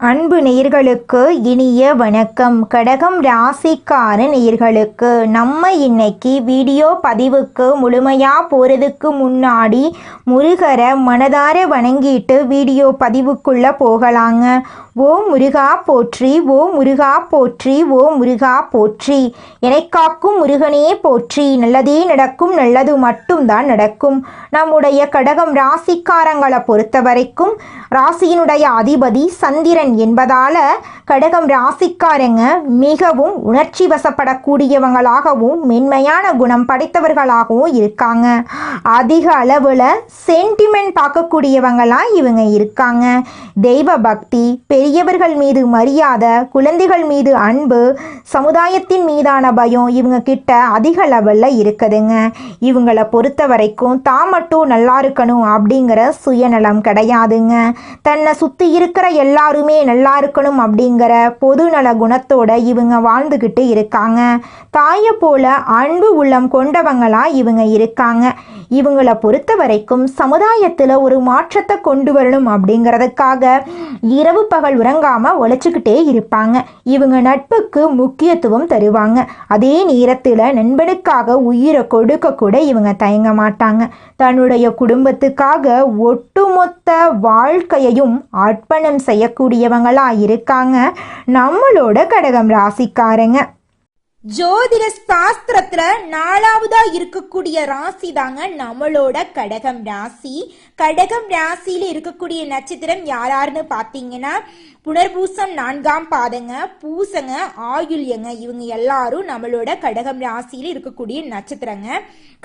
அன்பு நேயர்களுக்கு இனிய வணக்கம். கடகம் ராசிக்கார நேயர்களுக்கு நம்ம இன்னைக்கு வீடியோ பதிவுக்கு முழுமையாக போகிறதுக்கு முன்னாடி முருகரை மனதார வணங்கிட்டு வீடியோ பதிவுக்குள்ளே போகலாங்க. ஓ முருகா போற்றி, ஓ முருகா போற்றி, ஓ முருகா போற்றி. என்னை காக்கும் முருகனே போற்றி. நல்லதே நடக்கும், நல்லது மட்டும்தான் நடக்கும். நம்முடைய கடகம் ராசிக்காரங்களை பொறுத்த வரைக்கும் ராசியினுடைய அதிபதி சந்திரன் என்பதால் கடகம் ராசிக்காரங்க மிகவும் உணர்ச்சி வசப்படக்கூடியவங்களாகவும் மென்மையான குணம் படைத்தவர்களாகவும் இருக்காங்க. அதிக அளவில் சென்டிமெண்ட் பார்க்கக்கூடியவங்களாக இவங்க இருக்காங்க. தெய்வ பக்தி, பெரியவர்கள் மீது மரியாதை, குழந்தைகள் மீது அன்பு, சமுதாயத்தின் மீதான பயம் இவங்க கிட்ட அதிக லெவலில் இருக்குதுங்க. இவங்களை பொறுத்த வரைக்கும் தான் மட்டும் நல்லா இருக்கணும் அப்படிங்கிற சுயநலம் கிடையாதுங்க. தன்னை சுற்றி இருக்கிற எல்லாருமே நல்லா இருக்கணும் அப்படிங்கிற பொதுநல குணத்தோட இவங்க வாழ்ந்துக்கிட்டு இருக்காங்க. தாயை போல அன்பு உள்ளம் கொண்டவங்களா இவங்க இருக்காங்க. இவங்களை பொறுத்த வரைக்கும் சமுதாயத்தில் ஒரு மாற்றத்தை கொண்டு வரணும் அப்படிங்கிறதுக்காக இரவு பகல் உறங்காமல் உழைச்சிக்கிட்டே இருப்பாங்க. இவங்க நட்புக்கு முக்கியத்துவம் தருவாங்க. அதே நேரத்தில் நண்பனுக்காக உயிரை கொடுக்க கூட இவங்க தயங்க மாட்டாங்க. தன்னுடைய குடும்பத்துக்காக ஒட்டுமொத்த வாழ்க்கையையும் அர்ப்பணம் செய்யக்கூடியவங்களா இருக்காங்க நம்மளோட கடகம் ராசிக்காரங்க. ஜோதிட சாஸ்திரத்துல 4வதா இருக்கக்கூடிய ராசி தாங்க நம்மளோட கடகம் ராசி. கடகம் ராசியில இருக்கக்கூடிய நட்சத்திரம் யாராருன்னு பாத்தீங்கன்னா புனர்பூசம் 4ஆம் பாதங்க, பூசங்க, ஆயுள்யங்க. இவங்க எல்லாரும் நம்மளோட கடகம் ராசியில இருக்கக்கூடிய நட்சத்திரங்க.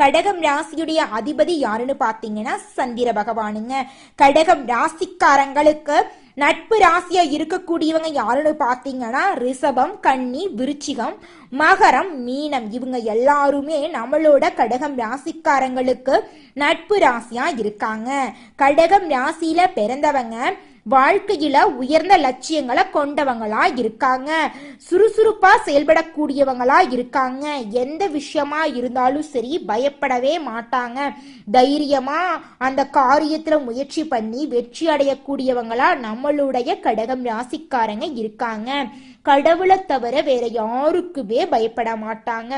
கடகம் ராசியுடைய அதிபதி யாருன்னு பாத்தீங்கன்னா சந்திர பகவானுங்க. கடகம் ராசிக்காரங்களுக்கு நட்பு ராசியா இருக்கக்கூடியவங்க யாருன்னு பாத்தீங்கன்னா ரிஷபம், கன்னி, விருச்சிகம், மகரம், மீனம். இவங்க எல்லாருமே நம்மளோட கடகம் ராசிக்காரங்களுக்கு நட்பு ராசியா இருக்காங்க. கடகம் ராசியில பிறந்தவங்க வாழ்க்கையில உயர்ந்த லட்சியங்களை கொண்டவங்களா இருக்காங்க. சுறுசுறுப்பா செயல்படக்கூடியவங்களா இருக்காங்க. எந்த விஷயமா இருந்தாலும் சரி பயப்படவே மாட்டாங்க. தைரியமா அந்த காரியத்துல முயற்சி பண்ணி வெற்றி அடையக்கூடியவங்களா நம்மளுடைய கடகம் ராசிக்காரங்க இருக்காங்க. கடவுளை தவிர வேற யாருக்குமே பயப்பட மாட்டாங்க.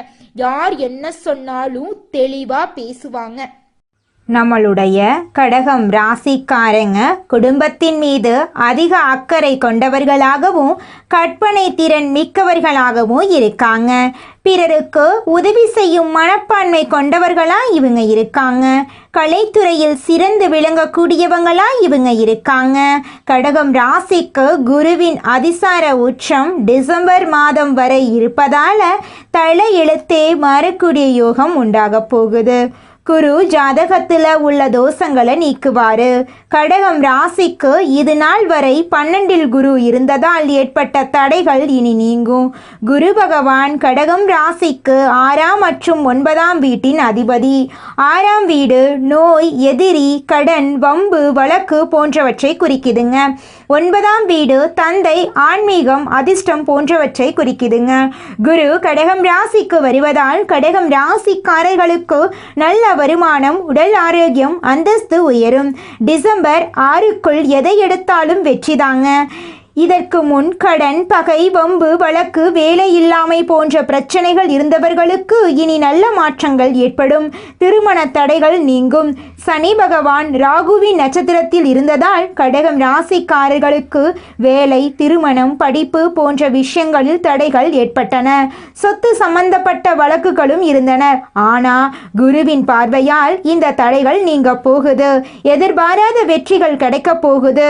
யார் என்ன சொன்னாலும் தெளிவா பேசுவாங்க. நம்மளுடைய கடகம் ராசிக்காரங்க குடும்பத்தின் மீது அதிக அக்கறை கொண்டவர்களாகவும் கற்பனை திறன் மிக்கவர்களாகவும் இருக்காங்க. பிறருக்கு உதவி செய்யும் மனப்பான்மை கொண்டவர்களா இவங்க இருக்காங்க. கலைத்துறையில் சிறந்து விளங்கக்கூடியவங்களா இவங்க இருக்காங்க. கடகம் ராசிக்கு குருவின் அதிசார உச்சம் டிசம்பர் மாதம் வரை இருப்பதால தலையெழுத்தே மாறக்கூடிய யோகம் உண்டாக போகுது. குரு ஜாதகத்தில் உள்ள தோஷங்களை நீக்குவாரு. கடகம் ராசிக்கு இது நாள் வரை 12இல் குரு இருந்ததால் ஏற்பட்ட தடைகள் இனி நீங்கும். குரு பகவான் கடகம் ராசிக்கு 6ஆம் மற்றும் 9ஆம் வீட்டின் அதிபதி. 6ஆம் வீடு நோய், எதிரி, கடன், வம்பு, வழக்கு போன்றவற்றை குறிக்குதுங்க. 9ஆம் வீடு தந்தை, ஆன்மீகம், அதிர்ஷ்டம் போன்றவற்றை குறிக்குதுங்க. குரு கடகம் ராசிக்கு வருவதால் கடகம் ராசிக்காரர்களுக்கு நல்ல வருமானம், உடல் ஆரோக்கியம், அந்தஸ்து உயரும். டிசம்பர் 6க்குள் எதை எடுத்தாலும் வெற்றிதாங்க. இதற்கு முன் கடன், பகை, வம்பு, வழக்கு, வேலை இல்லாமை போன்ற பிரச்சனைகள் இருந்தவர்களுக்கு இனி நல்ல மாற்றங்கள் ஏற்படும். திருமண தடைகள் நீங்கும். சனி பகவான் ராகுவின் நட்சத்திரத்தில் இருந்ததால் கடகம் ராசிக்காரர்களுக்கு வேலை, திருமணம், படிப்பு போன்ற விஷயங்களில் தடைகள் ஏற்பட்டன. சொத்து சம்பந்தப்பட்ட வழக்குகளும் இருந்தன. ஆனா குருவின் பார்வையால் இந்த தடைகள் நீங்க போகுது. எதிர்பாராத வெற்றிகள் கிடைக்க போகுது.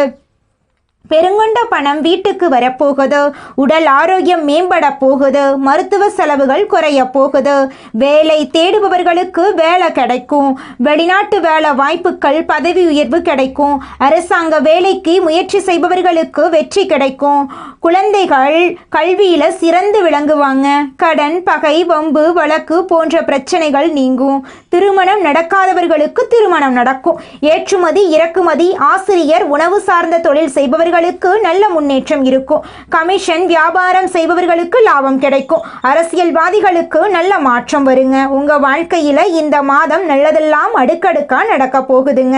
பெருங்கொண்ட பணம் வீட்டுக்கு வரப்போகுது. உடல் ஆரோக்கியம் மேம்பட போகுது. மருத்துவ செலவுகள் குறைய போகுது. வேலை தேடுபவர்களுக்கு வேலை கிடைக்கும். வெளிநாட்டு வேலை வாய்ப்புகள், பதவி உயர்வு கிடைக்கும். அரசாங்க வேலைக்கு முயற்சி செய்பவர்களுக்கு வெற்றி கிடைக்கும். குழந்தைகள் கல்வியில சிறந்து விளங்குவாங்க. கடன், பகை, வம்பு, வழக்கு போன்ற பிரச்சனைகள் நீங்கும். திருமணம் நடக்காதவர்களுக்கு திருமணம் நடக்கும். ஏற்றுமதி, இறக்குமதி, ஆசிரியர், உணவு சார்ந்த தொழில் செய்பவர்களுக்கு நல்ல முன்னேற்றம் இருக்கும். கமிஷன் வியாபாரம் செய்பவர்களுக்கு லாபம் கிடைக்கும். அரசியல்வாதிகளுக்கு நல்ல மாற்றம் வருங்க. உங்க வாழ்க்கையில இந்த மாதம் நல்லதெல்லாம் அடுக்கடுக்கா நடக்க போகுதுங்க.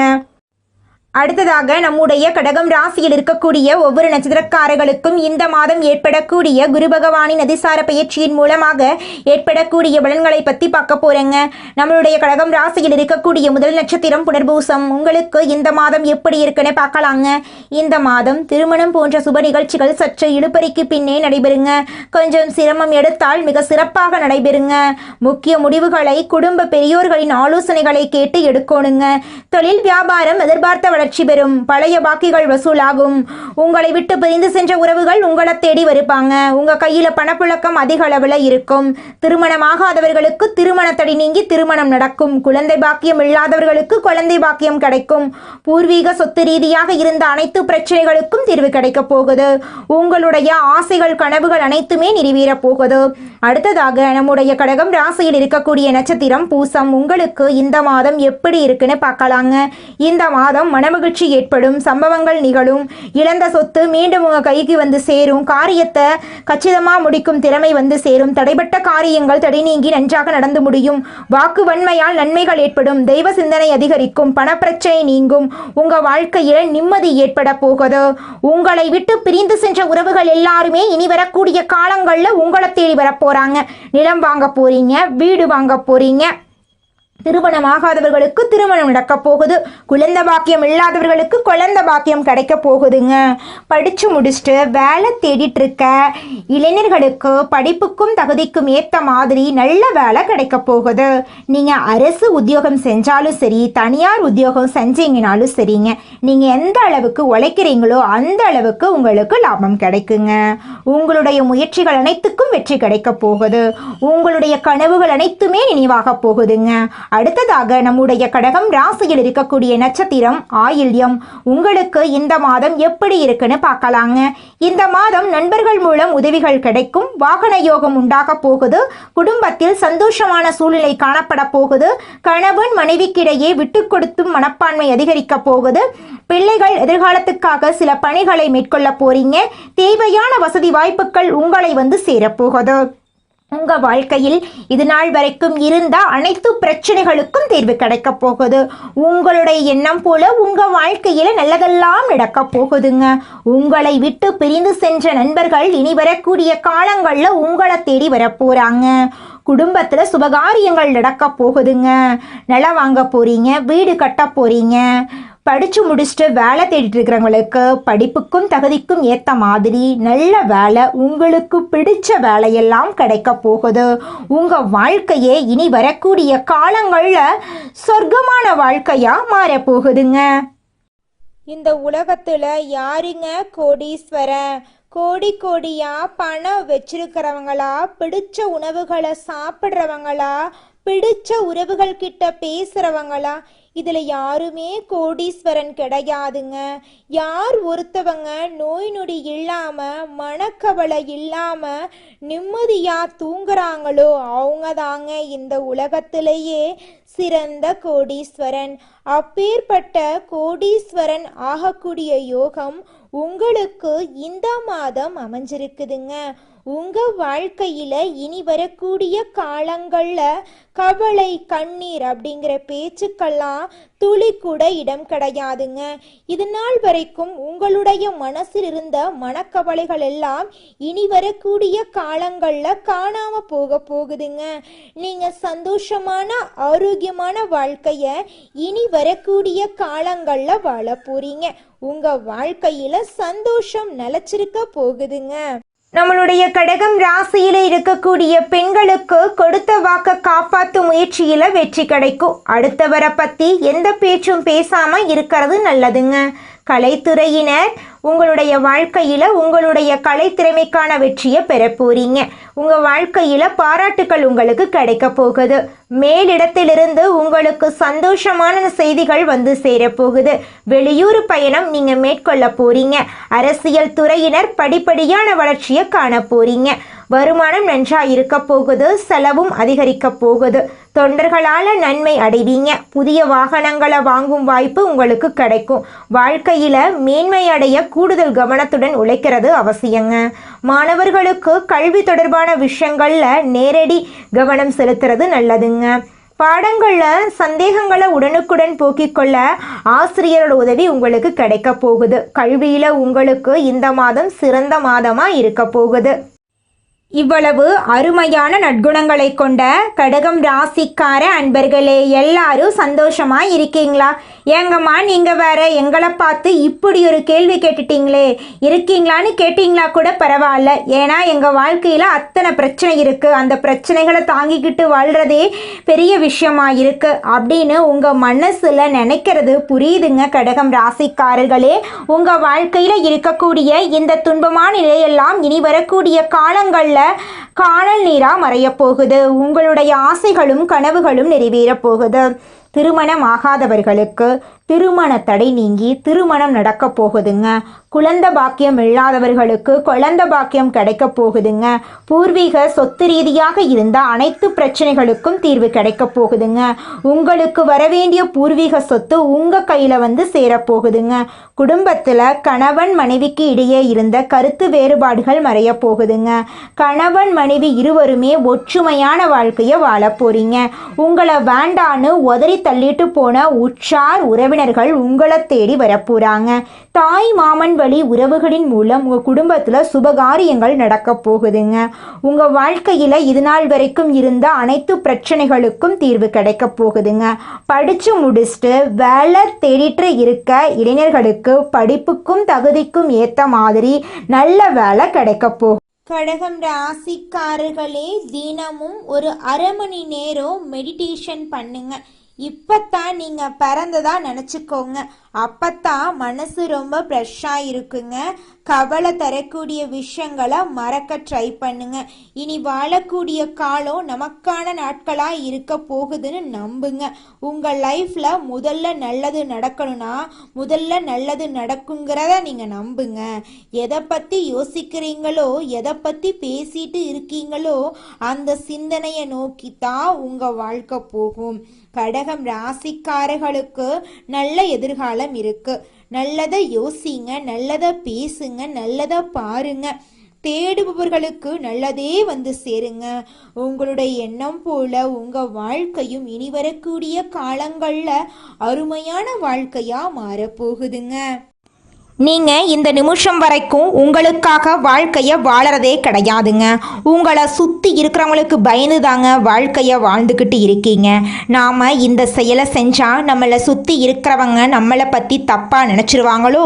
அடுத்ததாக நம்முடைய கடகம் ராசியில் இருக்கக்கூடிய ஒவ்வொரு நட்சத்திரக்காரர்களுக்கும் இந்த மாதம் ஏற்படக்கூடிய குரு பகவானின் அதிசார பயிற்சியின் மூலமாக ஏற்படக்கூடிய பலன்களை பற்றி பார்க்க போறேங்க. நம்மளுடைய கடகம் ராசியில் இருக்கக்கூடிய முதல் நட்சத்திரம் புனர்பூசம். உங்களுக்கு இந்த மாதம் எப்படி இருக்குன்னு பார்க்கலாங்க. இந்த மாதம் திருமணம் போன்ற சுப நிகழ்ச்சிகள் சற்று இழுபறிக்கு பின்னே நடைபெறுங்க. கொஞ்சம் சிரமம் எடுத்தால் மிக சிறப்பாக நடைபெறுங்க. முக்கிய முடிவுகளை குடும்ப பெரியோர்களின் ஆலோசனைகளை கேட்டு எடுக்கணுங்க. தொழில் வியாபாரம் எதிர்பார்த்த வளர்ச்சி பெறும். பழைய பாக்கிகள் வசூலாகும். உங்களை விட்டு பிரிந்து சென்ற உறவுகள் உங்களை தேடி வருப்பாங்க. உங்க கையில பணப்புழக்கம் அதிக அளவில் இருக்கும். திருமணமாகாதவர்களுக்கு திருமண தடை நீங்கி திருமணம் நடக்கும். குழந்தை பாக்கியம் இல்லாதவர்களுக்கு குழந்தை பாக்கியம் கிடைக்கும். பூர்வீக சொத்து ரீதியாக இருந்த அனைத்து பிரச்சனைகளுக்கும் தீர்வு கிடைக்க போகுது. உங்களுடைய ஆசைகள் கனவுகள் அனைத்துமே நிறைவேறப் போகுது. அடுத்ததாக நம்முடைய கடகம் ராசியில் இருக்கக்கூடிய நட்சத்திரம் பூசம். உங்களுக்கு இந்த மாதம் எப்படி இருக்குன்னு பார்க்கலாங்க. இந்த மாதம் மனமகிழ்ச்சி ஏற்படும். சம்பவங்கள் நிகழும். இழந்த சொத்து மீண்டும் உங்க கைக்கு வந்து சேரும். காரியத்தை கச்சிதமா முடிக்கும் திறமை வந்து சேரும். தடைபட்ட காரியங்கள் தடை நீங்கி நன்றாக நடந்து முடியும். வாக்கு வன்மையால் நன்மைகள் ஏற்படும். தெய்வ சிந்தனை அதிகரிக்கும். பணப்பிரச்சனை நீங்கும். உங்க வாழ்க்கையில் நிம்மதி ஏற்பட போகுது. உங்களை விட்டு பிரிந்து சென்ற உறவுகள் எல்லாருமே இனி வரக்கூடிய காலங்கள்ல உங்களை தேடி வரப்போறாங்க. நிலம் வாங்க போறீங்க, வீடு வாங்க போறீங்க. திருமணமாகாதவர்களுக்கு திருமணம் நடக்க போகுது. குழந்தை பாக்கியம் இல்லாதவர்களுக்கு குழந்தை பாக்கியம் கிடைக்க போகுதுங்க. படிச்சு முடிச்சுட்டு வேலை தேடிட்டு இருக்க இளைஞர்களுக்கு படிப்புக்கும் தகுதிக்கும் ஏற்ற மாதிரி நல்ல வேலை கிடைக்க போகுது. நீங்க அரசு உத்தியோகம் செஞ்சாலும் சரி, தனியார் உத்தியோகம் செஞ்சீங்கனாலும் சரிங்க, நீங்க எந்த அளவுக்கு உழைக்கிறீங்களோ அந்த அளவுக்கு உங்களுக்கு லாபம் கிடைக்குங்க. உங்களுடைய முயற்சிகள் அனைத்துக்கும் வெற்றி கிடைக்க போகுது. உங்களுடைய கனவுகள் அனைத்துமே நினைவாக போகுதுங்க. அடுத்ததாக நம்முடைய கடகம் ராசியில் இருக்கக்கூடிய நட்சத்திரம் ஆயில்யம். உங்களுக்கு இந்த மாதம் எப்படி இருக்குன்னு பார்க்கலாங்க. இந்த மாதம் நண்பர்கள் மூலம் உதவிகள் கிடைக்கும். வாகன யோகம் உண்டாக போகுது. குடும்பத்தில் சந்தோஷமான சூழ்நிலை காணப்பட போகுது. கணவன் மனைவிக்கிடையே விட்டு கொடுத்தும் மனப்பான்மை அதிகரிக்க போகுது. பிள்ளைகள் எதிர்காலத்துக்காக சில பணிகளை மேற்கொள்ள போறீங்க. தேவையான வசதி வாய்ப்புகள் உங்களை வந்து சேரப்போகுது. உங்க வாழ்க்கையில் இது நாள் வரைக்கும் இருந்த அனைத்து பிரச்சனைகளுக்கும் தீர்வு கிடைக்க போகுது. உங்களுடைய எண்ணம் போல உங்க வாழ்க்கையில நல்லதெல்லாம் நடக்க போகுதுங்க. உங்களை விட்டு பிரிந்து சென்ற நண்பர்கள் இனி வரக்கூடிய காலங்கள்ல உங்களை தேடி வரப்போறாங்க. குடும்பத்துல சுபகாரியங்கள் நடக்க போகுதுங்க. நிலம் வாங்க போறீங்க, வீடு கட்ட போறீங்க. படிச்சு முடிச்சுட்டு வேலை தேடிட்டு இருக்கிறவங்களுக்கு படிப்புக்கும் தகுதிக்கும் ஏற்ற மாதிரி நல்ல வேலை, உங்களுக்கு பிடிச்ச வேலையெல்லாம் கிடைக்க போகுது. உங்க வாழ்க்கையே இனி வரக்கூடிய காலங்கள்ல சொர்க்கமான வாழ்க்கையா மாறப்போகுதுங்க. இந்த உலகத்துல யாருங்க கோடீஸ்வரன்? கோடி கோடியா பணம் வச்சிருக்கிறவங்களா, பிடிச்ச உணவுகளை சாப்பிட்றவங்களா, பிடிச்ச உறவுகள் கிட்ட பேசுறவங்களா? இதுல யாருமே கோடீஸ்வரன் கிடையாதுங்க. யார் ஒருத்தவங்க நோய் நொடி இல்லாம மனக்கவலை இல்லாம நிம்மதியா தூங்குறாங்களோ அவங்க தாங்க இந்த உலகத்திலேயே சிறந்த கோடீஸ்வரன். அப்பேற்பட்ட கோடீஸ்வரன் ஆகக்கூடிய யோகம் உங்களுக்கு இந்த மாதம் அமைஞ்சிருக்குதுங்க. உங்க வாழ்க்கையில இனி வரக்கூடிய காலங்கள்ல கவலை கண்ணீர் அப்படிங்கிற பேச்சுக்கெல்லாம் துளி கூட இடம் கிடையாதுங்க. இது நாள் வரைக்கும் உங்களுடைய மனசில் இருந்த மனக்கவலைகள் எல்லாம் இனி வரக்கூடிய காலங்கள்ல காணாம போக போகுதுங்க. நீங்க சந்தோஷமான ஆரோக்கியமான வாழ்க்கைய இனி வரக்கூடிய காலங்கள்ல வாழ போறீங்க. உங்க வாழ்க்கையில சந்தோஷம் நிலைச்சிருக்க போகுதுங்க. நம்மளுடைய கடகம் ராசியில இருக்கக்கூடிய பெண்களுக்கு கொடுத்த வாக்க காப்பாற்றும் முயற்சியில வெற்றி கிடைக்கும். அடுத்தவரை பத்தி எந்த பேச்சும் பேசாம இருக்கிறது நல்லதுங்க. கலைத்துறையினர் உங்களுடைய வாழ்க்கையில உங்களுடைய கலைத்திறமைக்கான வெற்றியை பெற போறீங்க. உங்க வாழ்க்கையில பாராட்டுக்கள் உங்களுக்கு கிடைக்க போகுது. மேலிடத்திலிருந்து உங்களுக்கு சந்தோஷமான செய்திகள் வந்து சேரப்போகுது. வெளியூர் பயணம் நீங்க மேற்கொள்ள போறீங்க. அரசியல் துறையினர் படிப்படியான வளர்ச்சியை காண போறீங்க. வருமானம் நன்றா இருக்க போகுது. செலவும் அதிகரிக்க போகுது. தொண்டர்களால நன்மை அடைவீங்க. புதிய வாகனங்களை வாங்கும் வாய்ப்பு உங்களுக்கு கிடைக்கும். வாழ்க்கையில மேன்மை அடைய கூடுதல் கவனத்துடன் உழைக்கிறது அவசியங்க. மாணவர்களுக்கு கல்வி தொடர்பான விஷயங்கள்ல நேரடி கவனம் செலுத்துறது நல்லதுங்க. பாடங்களில் சந்தேகங்களை உடனுக்குடன் போக்கிக் கொள்ள ஆசிரியரோட உதவி உங்களுக்கு கிடைக்க போகுது. கல்வியில் உங்களுக்கு இந்த மாதம் சிறந்த மாதமாக இருக்க போகுது. இவ்வளவு அருமையான நற்குணங்களை கொண்ட கடகம் ராசிக்கார அன்பர்களே, எல்லாரும் சந்தோஷமா இருக்கீங்களா? ஏங்கம்மா நீங்கள் வேற எங்களை பார்த்து இப்படி ஒரு கேள்வி கேட்டுட்டீங்களே, இருக்கீங்களான்னு கேட்டிங்களா கூட பரவாயில்ல. ஏன்னா எங்கள் வாழ்க்கையில் அத்தனை பிரச்சனை இருக்குது, அந்த பிரச்சனைகளை தாங்கிக்கிட்டு வாழ்கிறதே பெரிய விஷயமா இருக்குது அப்படின்னு உங்கள் மனசில் நினைக்கிறது புரியுதுங்க. கடகம் ராசிக்காரர்களே, உங்கள் வாழ்க்கையில் இருக்கக்கூடிய இந்த துன்பமான நிலையெல்லாம் இனி வரக்கூடிய காலங்களில் காணல் நீரா மறையப் போகுது. உங்களுடைய ஆசைகளும் கனவுகளும் நிறைவேறப் போகுது. திருமணம் ஆகாதவர்களுக்கு திருமண தடை நீங்கி திருமணம் நடக்க போகுதுங்க. குழந்தை பாக்கியம் இல்லாதவர்களுக்கு குழந்தை பாக்கியம் கிடைக்க போகுதுங்க. பூர்வீக சொத்து ரீதியாக இருந்த அனைத்து பிரச்சனைகளுக்கும் தீர்வு கிடைக்க போகுதுங்க. உங்களுக்கு வரவேண்டிய பூர்வீக சொத்து உங்கள் கையில் வந்து சேரப்போகுதுங்க. குடும்பத்தில் கணவன் மனைவிக்கு இடையே இருந்த கருத்து வேறுபாடுகள் மறைய போகுதுங்க. கணவன் மனைவி இருவருமே ஒற்றுமையான வாழ்க்கையை வாழ போறீங்க. உங்களை வேண்டான்னு உதறி தள்ளிட்டு போன உற்றார் உறவினர்கள் உங்களை தேடி வரப்போறாங்க. தாய் மாமன் வழி உறவுகளின் மூலம் உங்கள் குடும்பத்தில் சுபகாரியங்கள் நடக்க போகுதுங்க. உங்கள் வாழ்க்கையில் இது நாள் வரைக்கும் இருந்த அனைத்து பிரச்சனைகளுக்கும் தீர்வு கிடைக்க போகுதுங்க. படித்து முடிச்சுட்டு வேலை தேடிட்டு இருக்க இளைஞர்களுக்கு படிப்புக்கும் தகுதிக்கும் ஏற்ற மாதிரி நல்ல வேலை கிடைக்க போகும். கடகம் ராசிக்காரர்களே, தினமும் ஒரு அரை மணி நேரம் மெடிடேஷன் பண்ணுங்க. இப்பத்தான் நீங்க பிறந்ததா நினச்சிக்கோங்க. அப்பத்தான் மனசு ரொம்ப ஃப்ரெஷ்ஷாக இருக்குங்க. கவலை தரக்கூடிய விஷயங்களை மறக்க ட்ரை பண்ணுங்க. இனி வாழக்கூடிய காலம் நமக்கான நாட்களாக இருக்க போகுதுன்னு நம்புங்க. உங்கள் லைஃப்பில் முதல்ல நல்லது நடக்கணும்னா முதல்ல நல்லது நடக்குங்கிறத நீங்கள் நம்புங்க. எதை பற்றி யோசிக்கிறீங்களோ, எதை பற்றி பேசிட்டு இருக்கீங்களோ அந்த சிந்தனையை நோக்கி தான் உங்கள் வாழ்க்கை போகும். கடகம் ராசிக்காரர்களுக்கு நல்ல எதிர்காலம் இருக்கு. நல்லதை யோசிங்க, நல்லதை பேசுங்க, நல்லதை பாருங்க. தேடுபவர்களுக்கு நல்லதே வந்து சேருங்க. உங்களுடைய எண்ணம் போல உங்க வாழ்க்கையும் இனி வரக்கூடிய காலங்கள்ல அருமையான வாழ்க்கையா மாறப்போகுதுங்க. நீங்கள் இந்த நிமிஷம் வரைக்கும் உங்களுக்காக வாழ்க்கையை வாழறதே கிடையாதுங்க. உங்களை சுற்றி இருக்கிறவங்களுக்கு பயந்து தாங்க வாழ்க்கையை வாழ்ந்துக்கிட்டு இருக்கீங்க. நாம் இந்த செயலை செஞ்சால் நம்மளை சுற்றி இருக்கிறவங்க நம்மளை பற்றி தப்பாக நினச்சிருவாங்களோ,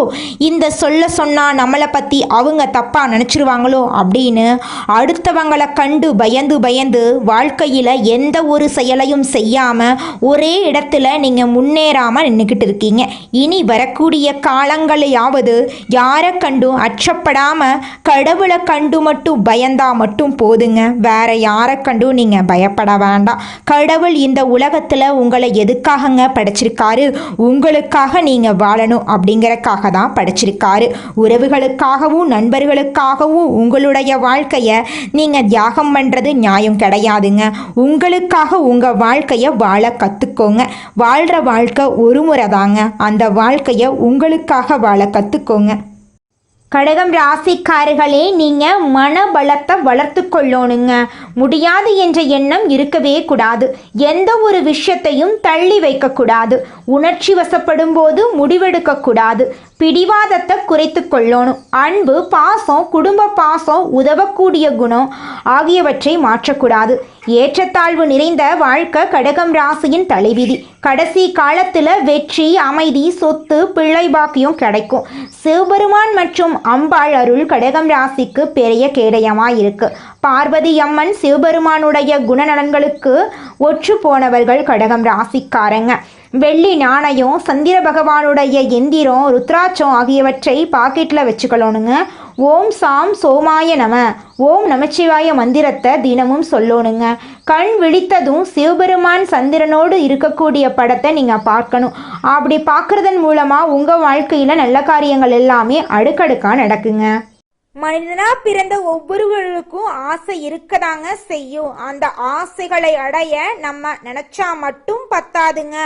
இந்த சொல்ல சொன்னால் நம்மளை பற்றி அவங்க தப்பாக நினச்சிருவாங்களோ அப்படின்னு அடுத்தவங்களை கண்டு பயந்து பயந்து வாழ்க்கையில் எந்த ஒரு செயலையும் செய்யாமல் ஒரே இடத்துல நீங்கள் முன்னேறாமல் நின்றுக்கிட்டு இருக்கீங்க. இனி வரக்கூடிய காலங்களையாவது யாரை கண்டும் அச்சப்படாம கடவுளை கண்டு மட்டும் பயந்தா மட்டும் போதுங்க. வேற யாரை கண்டும் நீங்க பயப்பட வேண்டாம். கடவுள் இந்த உலகத்துல உங்களை எதுக்காகங்க படைச்சிருக்காரு? உங்களுக்காக நீங்க வாழணும் அப்படிங்கறக்காக தான் படைச்சிருக்காரு. உறவுகளுக்காகவும் நண்பர்களுக்காகவும் உங்களுடைய வாழ்க்கைய நீங்க தியாகம் பண்றது நியாயம் கிடையாதுங்க. உங்களுக்காக உங்க வாழ்க்கைய வாழ கத்துக்கோங்க. வாழ்ற வாழ்க்கை ஒரு முறை தாங்க. அந்த வாழ்க்கைய உங்களுக்காக வாழ கத்துக்கோங்க. கடகம் ராசிக்காரர்களே, நீங்கள் மனபலத்தை வளர்த்து கொள்ளணுங்க. முடியாது என்ற எண்ணம் இருக்கவே கூடாது. எந்த ஒரு விஷயத்தையும் தள்ளி வைக்கக்கூடாது. உணர்ச்சி வசப்படும் போது முடிவெடுக்கக்கூடாது. பிடிவாதத்தை குறைத்து கொள்ளணும். அன்பு, பாசம், குடும்ப பாசம், உதவக்கூடிய குணம் ஆகியவற்றை மாற்றக்கூடாது. ஏற்றத்தாழ்வு நிறைந்த வாழ்க்கை கடகம் ராசியின் தலைவிதி. கடைசி காலத்தில் வெற்றி, அமைதி, சொத்து, பிள்ளை பாக்கியம் கிடைக்கும். சிவபெருமான் மற்றும் அம்பாள் அருள் கடகம் ராசிக்கு பெரிய கேடயமாக இருக்கு. பார்வதி அம்மன் சிவபெருமானுடைய குணநலன்களுக்கு ஒற்று போனவர்கள் கடகம் ராசிக்காரங்க. வெள்ளி நாணயம், சந்திர பகவானுடைய எந்திரம், ருத்ராட்சம் ஆகியவற்றை பாக்கெட்டில் வச்சுக்கணுங்க. ஓம் சாம் சோமாய நம, ஓம் நமச்சிவாய மந்திரத்தை தினமும் சொல்லணுங்க. கண் விழித்ததும் சிவபெருமான் சந்திரனோடு இருக்கக்கூடிய படத்தை நீங்கள் பார்க்கணும். அப்படி பார்க்குறதன் மூலமாக உங்கள் வாழ்க்கையில் நல்ல காரியங்கள் எல்லாமே அடுக்கடுக்காக நடக்குங்க. மனிதனா பிறந்த ஒவ்வொருவருக்கும் ஆசை இருக்கதாங்க செய்யும். அந்த ஆசைகளை அடைய நம்ம நினைச்சா மட்டும் பத்தாதுங்க.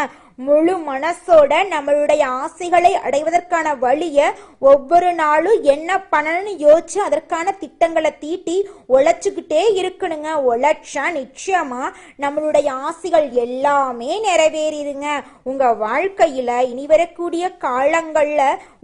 முழு மனசோட நம்மளுடைய ஆசைகளை அடைவதற்கான வழியை ஒவ்வொரு நாளும் என்ன பண்ணணும்னு யோசிச்சு அதற்கான திட்டங்களை தீட்டி உழைச்சுக்கிட்டே இருக்கணுங்க. உழைச்சா நிச்சயமா நம்மளுடைய ஆசைகள் எல்லாமே நிறைவேறிடுங்க. உங்க வாழ்க்கையில இனி வரக்கூடிய காலங்கள்ல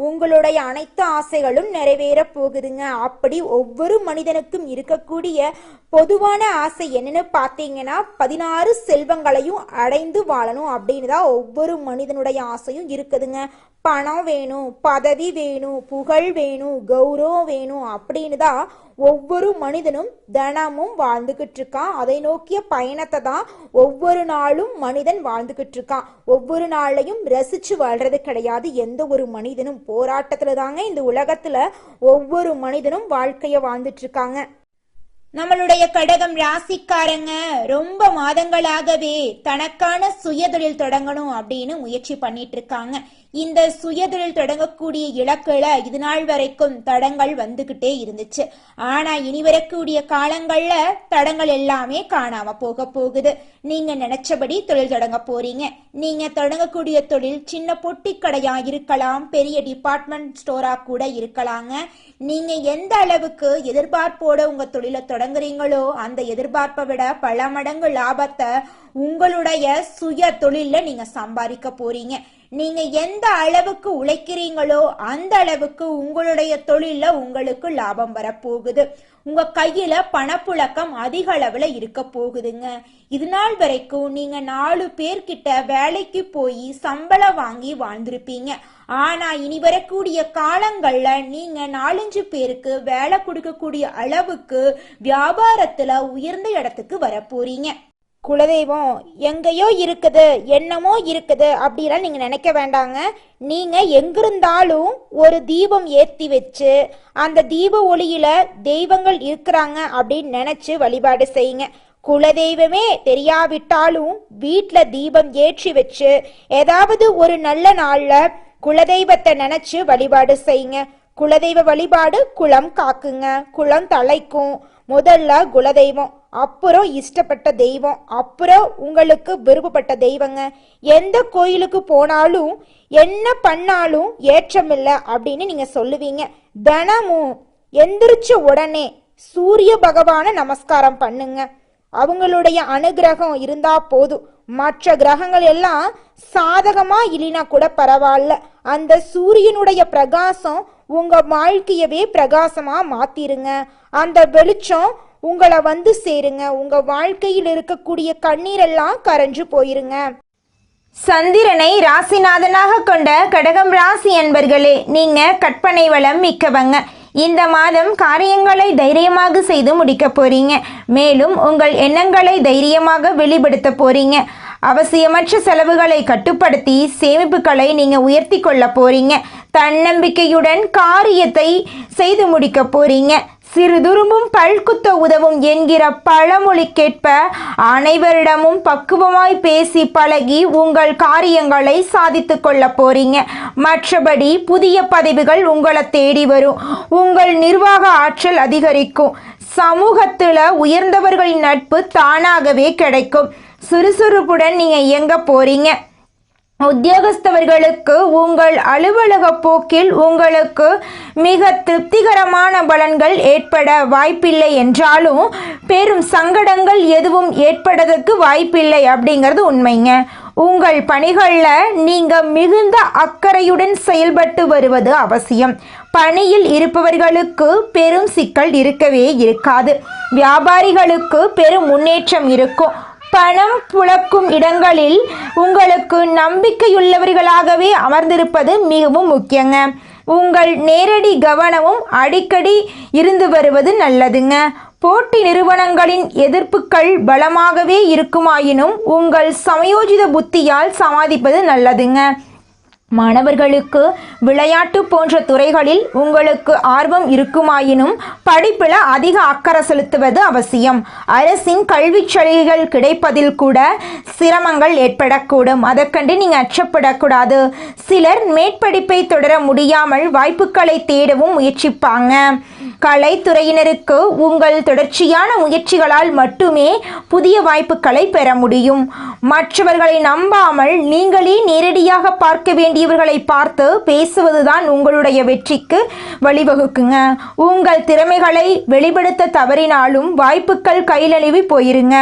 உங்களுடைய அனைத்து ஆசைகளும் நிறைவேற போகுதுங்க. அப்படி ஒவ்வொரு மனிதனுக்கும் இருக்கக்கூடிய பொதுவான ஆசை என்னன்னு பார்த்தீங்கன்னா 16 செல்வங்களையும் அடைந்து வாழணும் அப்படின்னு தான் ஒவ்வொரு மனிதனுடைய ஆசையும் இருக்குதுங்க. பணம் வேணும், பதவி வேணும், புகழ் வேணும், கௌரவம் வேணும் அப்படின்னு தான் ஒவ்வொரு மனிதனும் தினமும் வாழ்ந்துகிட்டு இருக்கான். அதை நோக்கிய பயணத்தை தான் ஒவ்வொரு நாளும் மனிதன் வாழ்ந்துகிட்டு இருக்கான். ஒவ்வொரு நாளையும் ரசிச்சு வாழ்றது கிடையாது. எந்த ஒரு மனிதனும் போராட்டத்துல தாங்க இந்த உலகத்துல ஒவ்வொரு மனிதனும் வாழ்க்கைய வாழ்ந்துட்டு இருக்காங்க. நம்மளுடைய கடகம் ராசிக்காரங்க ரொம்ப மாதங்களாகவே தனக்கான சுயதொழில் தொடங்கணும் அப்படின்னு முயற்சி பண்ணிட்டு இருக்காங்க. இந்த சுயதொழில் தொடங்கக்கூடிய இலக்குல இது நாள் வரைக்கும் தடங்கள் வந்துகிட்டே இருந்துச்சு. ஆனா இனி வரக்கூடிய காலங்கள்ல தடங்கள் எல்லாமே காணாம போகுது. நீங்க நினைச்சபடி தொழில் தொடங்க போறீங்க. நீங்க தொடங்கக்கூடிய தொழில் சின்ன பொட்டி கடையா இருக்கலாம், பெரிய டிபார்ட்மெண்ட் ஸ்டோரா கூட இருக்கலாங்க. நீங்க எந்த அளவுக்கு எதிர்பார்ப்போட உங்க தொழிலை தொடங்குறீங்களோ அந்த எதிர்பார்ப்பை விட பல மடங்கு லாபத்தை உங்களுடைய சுய தொழில நீங்க சம்பாதிக்க போறீங்க. நீங்க எந்த அளவுக்கு உழைக்கிறீங்களோ அந்த அளவுக்கு உங்களுடைய தொழில உங்களுக்கு லாபம் வரப்போகுது. உங்க கையில பணப்புழக்கம் அதிக அளவுல இருக்க போகுதுங்க. இது நாள் வரைக்கும் நீங்க 4 பேர்கிட்ட வேலைக்கு போய் சம்பளம் வாங்கி வாழ்ந்திருப்பீங்க. ஆனா இனி வரக்கூடிய காலங்கள்ல நீங்க 4-5 பேருக்கு வேலை கொடுக்கக்கூடிய அளவுக்கு வியாபாரத்துல உயர்ந்த இடத்துக்கு வரப்போறீங்க. குலதெய்வம் எங்கேயோ இருக்குது, என்னமோ இருக்குது அப்படிலாம் நீங்க நினைக்க வேண்டாங்க. நீங்க எங்கிருந்தாலும் ஒரு தீபம் ஏத்தி வச்சு அந்த தீப ஒளியில தெய்வங்கள் இருக்கிறாங்க அப்படின்னு நினைச்சு வழிபாடு செய்யுங்க. குலதெய்வமே தெரியாவிட்டாலும் வீட்டுல தீபம் ஏற்றி வச்சு ஏதாவது ஒரு நல்ல நாள்ல குலதெய்வத்தை நினைச்சு வழிபாடு செய்யுங்க. குலதெய்வ வழிபாடு குலம் காக்குங்க, குலம் தலைக்கும். முதல்ல குலதெய்வம், அப்புறம் இஷ்டப்பட்ட தெய்வம், அப்புறம் உங்களுக்கு விருப்பப்பட்ட தெய்வங்க. எந்த கோயிலுக்கு போனாலும் என்ன பண்ணாலும் ஏற்றமில்லை அப்படின்னு நீங்க சொல்லுவீங்க. தினமும் எந்திரிச்ச உடனே சூரிய பகவான நமஸ்காரம் பண்ணுங்க. அவங்களுடைய அனுகிரகம் இருந்தா போதும். மற்ற கிரகங்கள் எல்லாம் சாதகமா இல்லைனா கூட பரவாயில்ல, அந்த சூரியனுடைய பிரகாசம் உங்க வாழ்க்கையவே பிரகாசமா மாத்திருங்க. அந்த வெளிச்சம் உங்களை வந்து சேருங்க. உங்க வாழ்க்கையில் இருக்கக்கூடிய கண்ணீரெல்லாம் கரைஞ்சு போயிருங்க. சந்திரனை ராசிநாதனாக கொண்ட கடகம் ராசி என்பர்களே, நீங்க கற்பனை வளம் மிக்கவங்க. இந்த மாதம் காரியங்களை தைரியமாக செய்து முடிக்க போறீங்க. மேலும் உங்கள் எண்ணங்களை தைரியமாக வெளிப்படுத்த போறீங்க. அவசியமற்ற செலவுகளை கட்டுப்படுத்தி சேமிப்புகளை நீங்க உயர்த்தி கொள்ள போறீங்க. தன்னம்பிக்கையுடன் காரியத்தை செய்து முடிக்க போறீங்க. சிறுதுரும்பும் பல்குத்த உதவும் என்கிற பழமொழிக்கேற்ப அனைவரிடமும் பக்குவமாய் பேசி பழகி உங்கள் காரியங்களை சாதித்து கொள்ள போறீங்க. மற்றபடி புதிய பதவிகள் உங்களை தேடி வரும். உங்கள் நிர்வாக ஆற்றல் அதிகரிக்கும். சமூகத்துல உயர்ந்தவர்களின் நட்பு தானாகவே கிடைக்கும். சுறுசுறுப்புடன் நீங்க இயங்க போறீங்க. உத்தியோகஸ்தவர்களுக்கு உங்கள் அலுவலக போக்கில் உங்களுக்கு மிக திருப்திகரமான பலன்கள் ஏற்பட வாய்ப்பில்லை என்றாலும் பெரும் சங்கடங்கள் எதுவும் ஏற்படுவதற்கு வாய்ப்பில்லை அப்படிங்கிறது உண்மைங்க. உங்கள் பணிகளில் நீங்கள் மிகுந்த அக்கறையுடன் செயல்பட்டு வருவது அவசியம். பணியில் இருப்பவர்களுக்கு பெரும் சிக்கல் இருக்கவே இருக்காது. வியாபாரிகளுக்கு பெரும் முன்னேற்றம் இருக்கும். பணம் புழக்கும் இடங்களில் உங்களுக்கு நம்பிக்கையுள்ளவர்களாகவே அமர்ந்திருப்பது மிகவும் முக்கியங்க. உங்கள் நேரடி கவனமும் அடிக்கடி இருந்து வருவது நல்லதுங்க. போட்டி நிறுவனங்களின் எதிர்ப்புகள் பலமாகவே இருக்குமாயினும் உங்கள் சமயோஜித புத்தியால் சமாளிப்பது நல்லதுங்க. மாணவர்களுக்கு விளையாட்டு போன்ற துறைகளில் உங்களுக்கு ஆர்வம் இருக்குமாயினும் படிப்பில் அதிக அக்கறை செலுத்துவது அவசியம். அரசின் கல்வி சலுகைகள் கிடைப்பதில் கூட சிரமங்கள் ஏற்படக்கூடும். அதற்கண்டு நீங்கள் அச்சப்படக்கூடாது. சிலர் மேற்படிப்பை தொடர முடியாமல் வாய்ப்புகளை தேடவும் முயற்சிப்பாங்க. கலைத்துறையினருக்கு உங்கள் தொடர்ச்சியான முயற்சிகளால் மட்டுமே புதிய வாய்ப்புகளை பெற முடியும். மற்றவர்களை நம்பாமல் நீங்களே நேரடியாக பார்க்க வேண்டியவர்களை பார்த்து பேசுவதுதான் உங்களுடைய வெற்றிக்கு வழிவகுக்குங்க. உங்கள் திறமைகளை வெளிப்படுத்த தவறினாலும் வாய்ப்புகள் கைநழுவி போயிருங்க.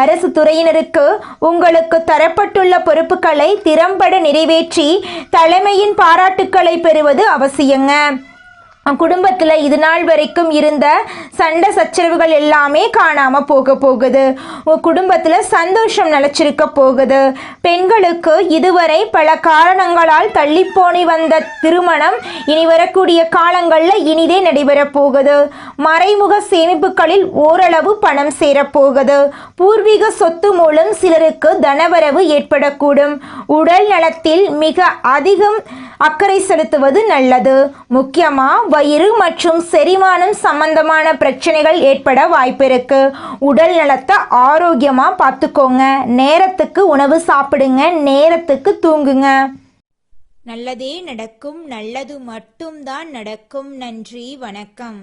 அரசு துறையினருக்கு உங்களுக்கு தரப்பட்டுள்ள பொறுப்புகளை திறம்பட நிறைவேற்றி தலைமையின் பாராட்டுக்களை பெறுவது அவசியங்க. குடும்பத்தில் இது நாள் வரைக்கும் இருந்த சண்டை சச்சரவுகள் எல்லாமே காணாமல் போகுது. குடும்பத்தில் சந்தோஷம் நிலச்சிருக்க போகுது. பெண்களுக்கு இதுவரை பல காரணங்களால் தள்ளிப்போனி வந்த திருமணம் இனி வரக்கூடிய காலங்களில் இனிதே நடைபெறப் போகுது. மறைமுக சேமிப்புகளில் ஓரளவு பணம் சேரப்போகுது. பூர்வீக சொத்து மூலம் சிலருக்கு தனவரவு ஏற்படக்கூடும். உடல் நலத்தில் மிக அதிகம் அக்கறை செலுத்துவது நல்லது. முக்கியமாக வயிறு மற்றும் செரிமானம் சம்பந்தமான பிரச்சனைகள் ஏற்பட வாய்ப்பிருக்கு. உடல் நலத்தை ஆரோக்கியமாக பார்த்துக்கோங்க. நேரத்துக்கு உணவு சாப்பிடுங்க, நேரத்துக்கு தூங்குங்க. நல்லதே நடக்கும், நல்லது மட்டும்தான் நடக்கும். நன்றி, வணக்கம்.